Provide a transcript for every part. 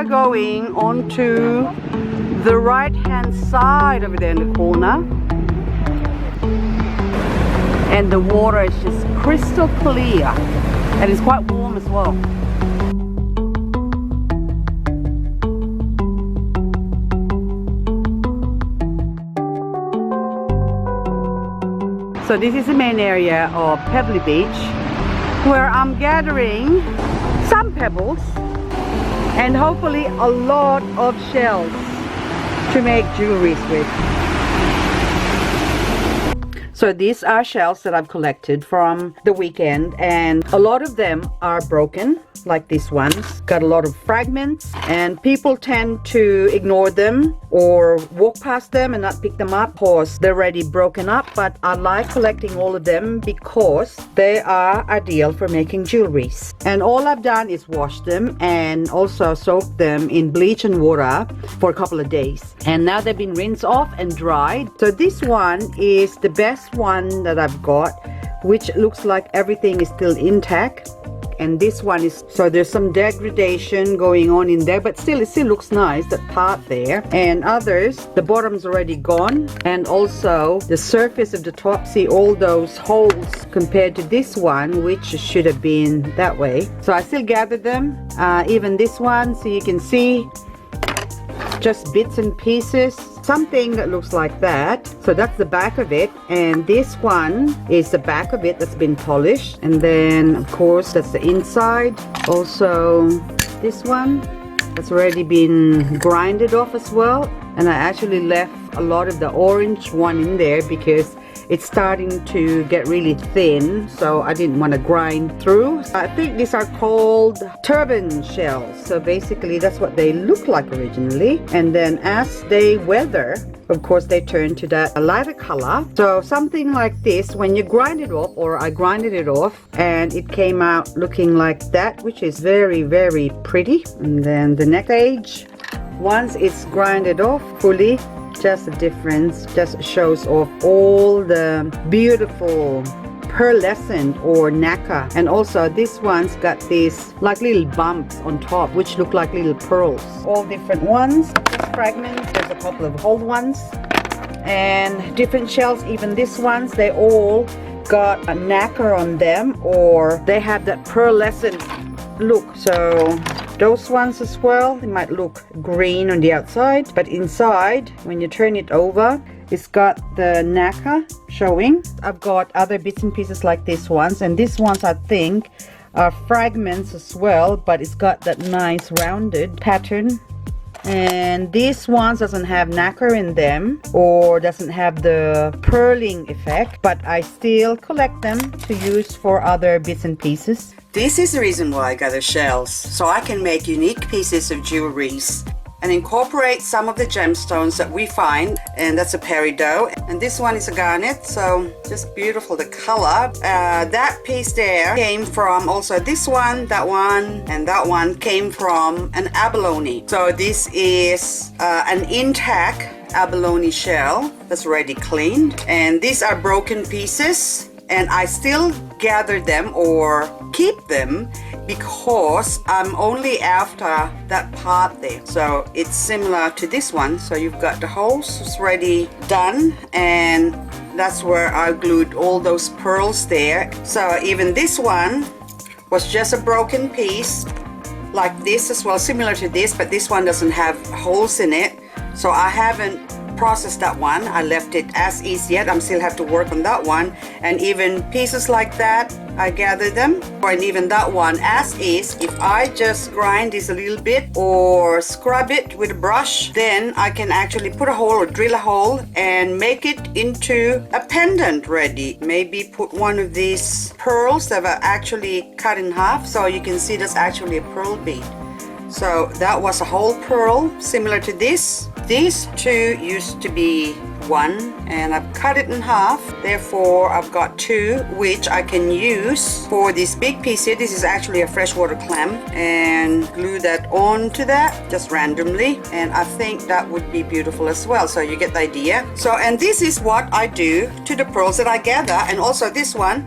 are going on to the right hand side over there in the corner, and the water is just crystal clear and it's quite warm as well. So this is the main area of Pebbly Beach, where I'm gathering some pebbles and hopefully a lot of shells to make jewelries with. So these are shells that I've collected from the weekend, and a lot of them are broken, like these ones. Got a lot of fragments, and people tend to ignore them or walk past them and not pick them up because they're already broken up. But I like collecting all of them because they are ideal for making jewelries. And all I've done is wash them and also soak them in bleach and water for a couple of days. And now they've been rinsed off and dried. So this one is the best one that I've got, which looks like everything is still intact. And this one is, so there's some degradation going on in there, but still it still looks nice, that part there. And others, the bottom's already gone, and also the surface of the top, see all those holes compared to this one, which should have been that way. So I still gathered them, even this one, so you can see just bits and pieces, something that looks like that. So that's the back of it, and this one is the back of it that's been polished, and then of course that's the inside. Also this one that's already been grinded off as well, and I actually left a lot of the orange one in there because it's starting to get really thin, so I didn't want to grind through. I think these are called turban shells. So basically that's what they look like originally, and then as they weather, of course they turn to that lighter color. So something like this, when you grind it off, or I grinded it off, and it came out looking like that, which is very, very pretty. And then the next stage, once it's grinded off fully, just the difference just shows off all the beautiful pearlescent or nacre. And also this one's got these like little bumps on top which look like little pearls. All different ones, just fragments. There's a couple of old ones and different shells. Even these ones, they all got a nacre on them, or they have that pearlescent look. So those ones as well, they might look green on the outside, but inside when you turn it over, it's got the nacre showing. I've got other bits and pieces like these ones, and these ones I think are fragments as well, but it's got that nice rounded pattern. And these ones doesn't have nacre in them, or doesn't have the pearling effect, but I still collect them to use for other bits and pieces. This is the reason why I gather shells, so I can make unique pieces of jewelries and incorporate some of the gemstones that we find. And that's a peridot, and this one is a garnet, so just beautiful, the color. That piece there came from, also this one, that one, and that one came from an abalone. So this is an intact abalone shell that's already cleaned, and these are broken pieces, and I still gather them or keep them because I'm only after that part there. So it's similar to this one. So you've got the holes, it's already done, and that's where I glued all those pearls there. So even this one was just a broken piece like this as well, similar to this, but this one doesn't have holes in it, so I haven't processed that one. I left it as is yet. I'm still have to work on that one. And even pieces like that, I gather them. And even that one as is, if I just grind this a little bit or scrub it with a brush, then I can actually put a hole or drill a hole and make it into a pendant ready. Maybe put one of these pearls that are actually cut in half, so you can see that's actually a pearl bead. So that was a whole pearl similar to this. These two used to be one, and I've cut it in half, therefore I've got two which I can use for this big piece here. This is actually a freshwater clam, and glue that onto that just randomly, and I think that would be beautiful as well. So you get the idea. So, and this is what I do to the pearls that I gather. And also this one,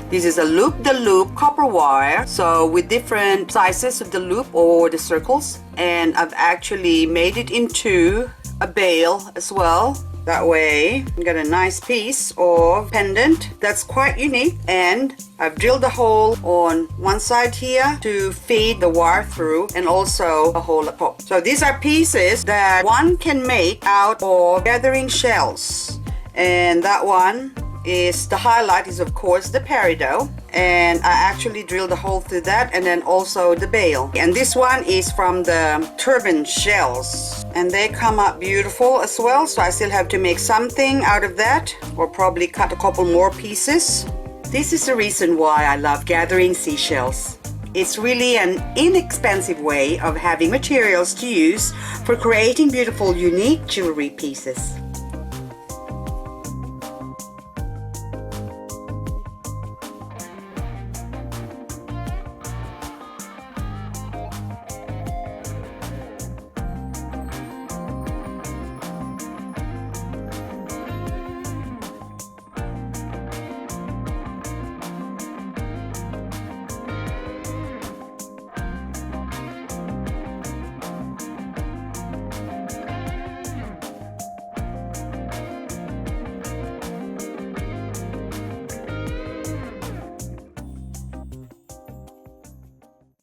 This is a loop-the-loop copper wire, so with different sizes of the loop or the circles, and I've actually made it into a bail as well. That way you got a nice piece of pendant that's quite unique, and I've drilled a hole on one side here to feed the wire through, and also a hole at top. So these are pieces that one can make out of gathering shells, and that one is the highlight is of course the peridot, and I actually drilled a hole through that, and then also the bail. And this one is from the turban shells, and they come out beautiful as well, so I still have to make something out of that, or probably cut a couple more pieces. This is the reason why I love gathering seashells. It's really an inexpensive way of having materials to use for creating beautiful, unique jewelry pieces.